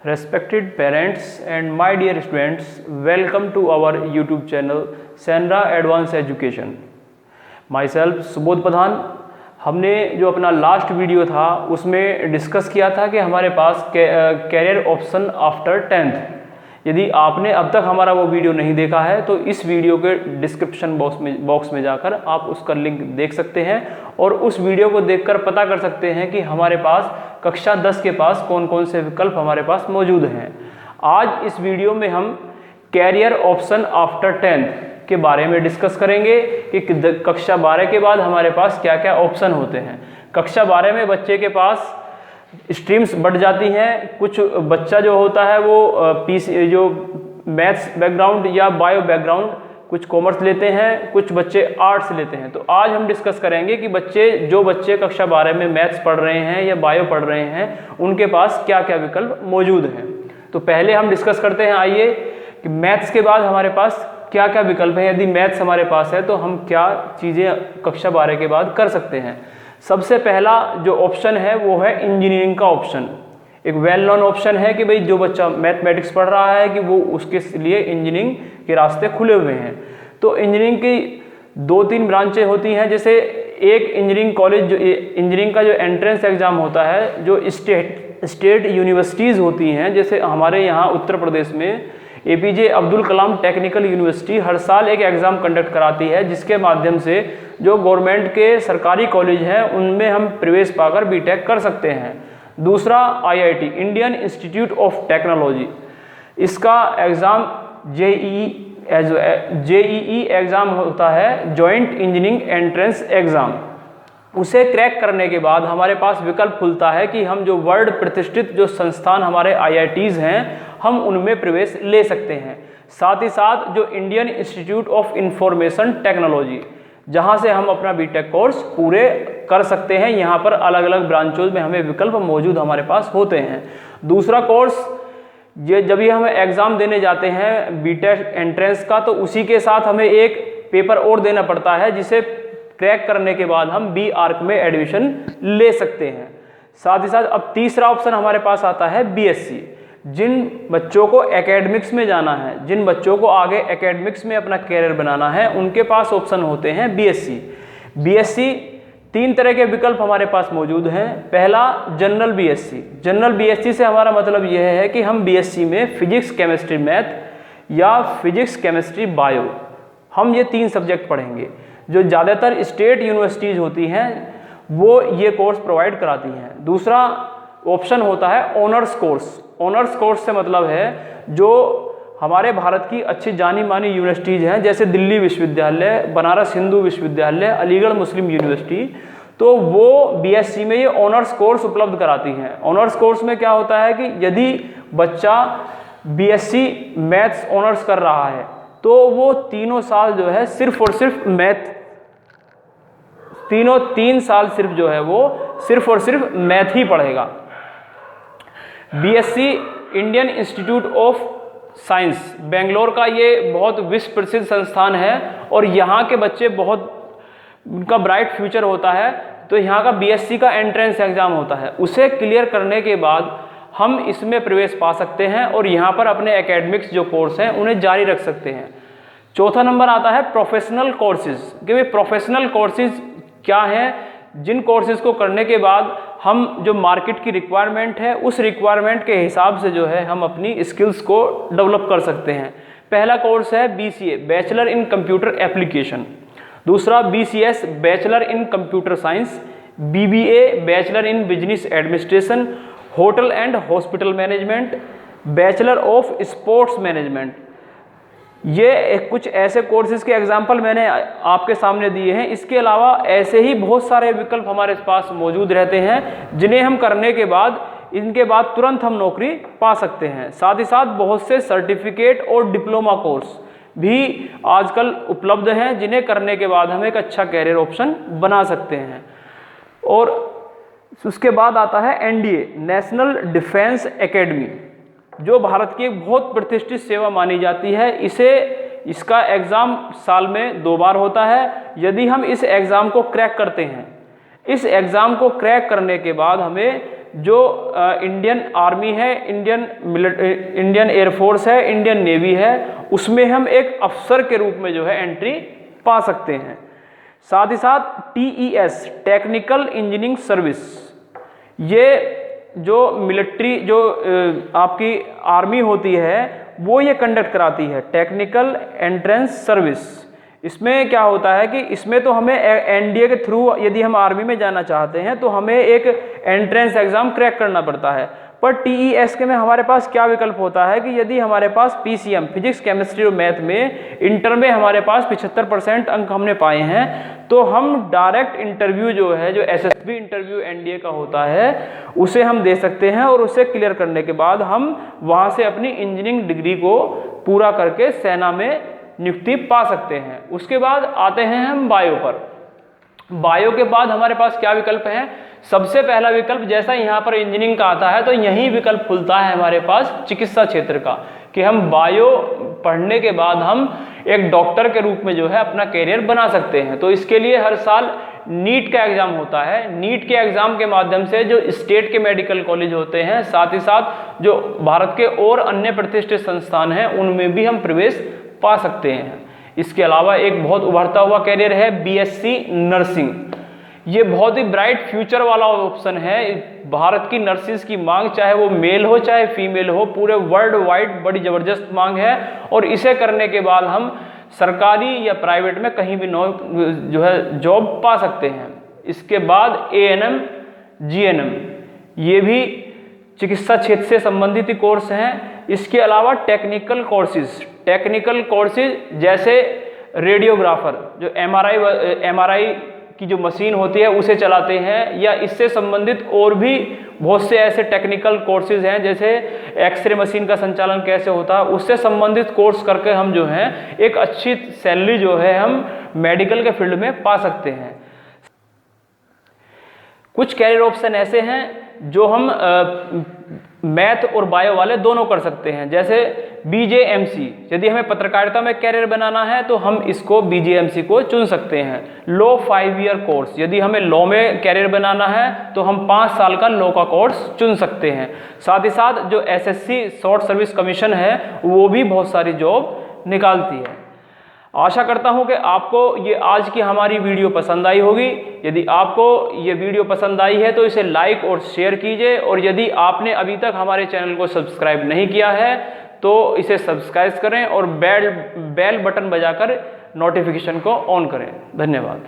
Respected parents and my dear students, welcome to our YouTube channel Senra Advanced Education. Myself Subodh प्रधान। हमने जो अपना last video था उसमें discuss किया था कि हमारे पास कैरियर ऑप्शन आफ्टर 10th। यदि आपने अब तक हमारा वो वीडियो नहीं देखा है तो इस वीडियो के डिस्क्रिप्शन बॉक्स में जाकर आप उसका लिंक देख सकते हैं और उस वीडियो को देखकर पता कर सकते हैं कि हमारे पास कक्षा 10 के पास कौन कौन से विकल्प हमारे पास मौजूद हैं। आज इस वीडियो में हम कैरियर ऑप्शन आफ्टर 10th के बारे में डिस्कस करेंगे कि कक्षा 12 के बाद हमारे पास क्या क्या ऑप्शन होते हैं। कक्षा 12 में बच्चे के पास स्ट्रीम्स बढ़ जाती हैं। कुछ बच्चा जो होता है वो जो मैथ्स बैकग्राउंड या बायो बैकग्राउंड, कुछ कॉमर्स लेते हैं, कुछ बच्चे आर्ट्स लेते हैं। तो आज हम डिस्कस करेंगे कि जो बच्चे कक्षा 12 में मैथ्स पढ़ रहे हैं या बायो पढ़ रहे हैं उनके पास क्या क्या विकल्प मौजूद हैं। तो पहले हम डिस्कस करते हैं, आइए, कि मैथ्स के बाद हमारे पास क्या क्या विकल्प हैं। यदि मैथ्स हमारे पास है तो हम क्या चीज़ें कक्षा 12 के बाद कर सकते हैं। सबसे पहला जो ऑप्शन है वो है इंजीनियरिंग का ऑप्शन। एक वेल नोन ऑप्शन है कि भाई जो बच्चा मैथमेटिक्स पढ़ रहा है कि वो उसके लिए इंजीनियरिंग के रास्ते खुले हुए हैं। तो इंजीनियरिंग की 2-3 ब्रांचें होती हैं। जैसे एक इंजीनियरिंग कॉलेज, जो इंजीनियरिंग का जो एंट्रेंस एग्ज़ाम होता है, जो स्टेट यूनिवर्सिटीज़ होती हैं, जैसे हमारे यहाँ उत्तर प्रदेश में APJ Abdul Kalam technical university हर साल एक एग्ज़ाम कंडक्ट कराती है, जिसके माध्यम से जो गवर्नमेंट के सरकारी कॉलेज हैं उनमें हम प्रवेश पाकर बीटेक कर सकते हैं। दूसरा IIT Indian institute of technology, इसका एग्ज़ाम JEE एग्ज़ाम होता है, जॉइंट इंजीनियरिंग एंट्रेंस एग्ज़ाम। उसे क्रैक करने के बाद हमारे पास विकल्प खुलता है कि हम जो वर्ल्ड प्रतिष्ठित जो संस्थान हमारे IITs हैं हम उनमें प्रवेश ले सकते हैं। साथ ही साथ जो Indian institute of information technology, जहां से हम अपना बीटेक कोर्स पूरे कर सकते हैं। यहाँ पर अलग अलग ब्रांचों में हमें विकल्प मौजूद हमारे पास होते हैं। दूसरा कोर्स, ये जब भी हम एग्ज़ाम देने जाते हैं बीटेक एंट्रेंस का, तो उसी के साथ हमें एक पेपर और देना पड़ता है, जिसे क्रैक करने के बाद हम बी आर्क में एडमिशन ले सकते हैं। साथ ही साथ अब तीसरा ऑप्शन हमारे पास आता है BSc। जिन बच्चों को एकेडमिक्स में जाना है, जिन बच्चों को आगे एकेडमिक्स में अपना कैरियर बनाना है, उनके पास ऑप्शन होते हैं BSc। 3 तरह के विकल्प हमारे पास मौजूद हैं। पहला जनरल BSc। जनरल BSc से हमारा मतलब यह है कि हम BSc में फिजिक्स केमिस्ट्री मैथ या फिजिक्स केमिस्ट्री बायो, हम ये 3 सब्जेक्ट पढ़ेंगे। जो ज़्यादातर स्टेट यूनिवर्सिटीज़ होती हैं वो ये कोर्स प्रोवाइड कराती हैं। दूसरा ऑप्शन होता है ऑनर्स कोर्स। ऑनर्स कोर्स से मतलब है जो हमारे भारत की अच्छी जानी मानी यूनिवर्सिटीज़ हैं, जैसे दिल्ली विश्वविद्यालय, बनारस हिंदू विश्वविद्यालय, अलीगढ़ मुस्लिम यूनिवर्सिटी, तो वो BSc में ये ऑनर्स कोर्स उपलब्ध कराती हैं। ऑनर्स कोर्स में क्या होता है कि यदि बच्चा BSc मैथ्स ऑनर्स कर रहा है तो वो 3 साल जो है सिर्फ और सिर्फ तीन साल सिर्फ जो है वो सिर्फ और सिर्फ मैथ ही पढ़ेगा। BSc Indian institute of science, Bangalore का ये बहुत विश्व प्रसिद्ध संस्थान है और यहाँ के बच्चे बहुत, उनका ब्राइट फ्यूचर होता है। तो यहाँ का BSc का एंट्रेंस एग्ज़ाम होता है, उसे क्लियर करने के बाद हम इसमें प्रवेश पा सकते हैं और यहाँ पर अपने एकेडमिक्स जो कोर्स हैं उन्हें जारी रख सकते हैं। चौथा नंबर आता है प्रोफेशनल कोर्सेज, कि भाई प्रोफेशनल कोर्सेज क्या हैं, जिन कोर्सेज को करने के बाद हम जो मार्केट की रिक्वायरमेंट है उस रिक्वायरमेंट के हिसाब से जो है हम अपनी स्किल्स को डेवलप कर सकते हैं। पहला कोर्स है BCA bachelor in computer application. दूसरा BCS bachelor in computer science. BBA bachelor in business administration, hotel and hospital management, bachelor of sports management. ये कुछ ऐसे कोर्सेज के एग्जाम्पल मैंने आपके सामने दिए हैं। इसके अलावा ऐसे ही बहुत सारे विकल्प हमारे पास मौजूद रहते हैं जिन्हें हम करने के बाद, इनके बाद तुरंत हम नौकरी पा सकते हैं। साथ ही साथ बहुत से सर्टिफिकेट और डिप्लोमा कोर्स भी आजकल उपलब्ध हैं जिन्हें करने के बाद हम एक अच्छा कैरियर ऑप्शन बना सकते हैं। और उसके बाद आता है NDA नेशनल डिफेंस एकेडमी, जो भारत की एक बहुत प्रतिष्ठित सेवा मानी जाती है। इसका एग्ज़ाम साल में 2 बार होता है। यदि हम इस एग्ज़ाम को क्रैक करते हैं, इस एग्ज़ाम को क्रैक करने के बाद हमें जो इंडियन आर्मी है, इंडियन एयरफोर्स है, इंडियन नेवी है, उसमें हम एक अफसर के रूप में जो है एंट्री पा सकते हैं। साथ ही साथ TES टेक्निकल इंजीनियरिंग सर्विस, ये जो मिलिट्री जो आपकी आर्मी होती है वो ये कंडक्ट कराती है, टेक्निकल एंट्रेंस सर्विस। इसमें क्या होता है कि इसमें तो हमें NDA के थ्रू यदि हम आर्मी में जाना चाहते हैं तो हमें एक एंट्रेंस एग्ज़ाम क्रैक करना पड़ता है। पर TES के में हमारे पास क्या विकल्प होता है कि यदि हमारे पास PCM फिजिक्स केमिस्ट्री और मैथ में इंटर में हमारे पास 75% अंक हमने पाए हैं तो हम डायरेक्ट इंटरव्यू जो है, जो SSB इंटरव्यू NDA का होता है, उसे हम दे सकते हैं और उसे क्लियर करने के बाद हम वहाँ से अपनी इंजीनियरिंग डिग्री को पूरा करके सेना में नियुक्ति पा सकते हैं। उसके बाद आते हैं हम बायो पर। बायो के बाद हमारे पास क्या विकल्प हैं? सबसे पहला विकल्प जैसा यहाँ पर इंजीनियरिंग का आता है तो यही विकल्प खुलता है हमारे पास चिकित्सा क्षेत्र का, कि हम बायो पढ़ने के बाद हम एक डॉक्टर के रूप में जो है अपना कैरियर बना सकते हैं। तो इसके लिए हर साल नीट का एग्ज़ाम होता है। नीट के एग्ज़ाम के माध्यम से जो स्टेट के मेडिकल कॉलेज होते हैं, साथ ही साथ जो भारत के और अन्य प्रतिष्ठित संस्थान हैं, उनमें भी हम प्रवेश पा सकते हैं। इसके अलावा एक बहुत उभरता हुआ कैरियर है BSc नर्सिंग। ये बहुत ही ब्राइट फ्यूचर वाला ऑप्शन है। भारत की नर्सिस की मांग, चाहे वो मेल हो चाहे फीमेल हो, पूरे वर्ल्ड वाइड बड़ी ज़बरदस्त मांग है। और इसे करने के बाद हम सरकारी या प्राइवेट में कहीं भी जो है जॉब पा सकते हैं। इसके बाद ANM GNM, ये भी चिकित्सा क्षेत्र से संबंधित ही कोर्स हैं। इसके अलावा टेक्निकल कोर्सेज जैसे रेडियोग्राफर, जो MRI की जो मशीन होती है उसे चलाते हैं, या इससे संबंधित और भी बहुत से ऐसे टेक्निकल कोर्सेज हैं, जैसे एक्सरे मशीन का संचालन कैसे होता है, उससे संबंधित कोर्स करके हम जो हैं एक अच्छी सैलरी जो है हम मेडिकल के फील्ड में पा सकते हैं। कुछ कैरियर ऑप्शन ऐसे हैं जो हम मैथ और बायो वाले दोनों कर सकते हैं, जैसे BJMC। यदि हमें पत्रकारिता में कैरियर बनाना है तो हम इसको BJMC को चुन सकते हैं। लॉ 5 ईयर कोर्स, यदि हमें लॉ में कैरियर बनाना है तो हम 5 साल का लॉ का कोर्स चुन सकते हैं। साथ ही साथ जो SSC शॉर्ट सर्विस कमीशन है वो भी बहुत सारी जॉब निकालती है। आशा करता हूं कि आपको ये आज की हमारी वीडियो पसंद आई होगी। यदि आपको ये वीडियो पसंद आई है तो इसे लाइक और शेयर कीजिए, और यदि आपने अभी तक हमारे चैनल को सब्सक्राइब नहीं किया है तो इसे सब्सक्राइब करें और बेल बटन बजाकर नोटिफिकेशन को ऑन करें। धन्यवाद।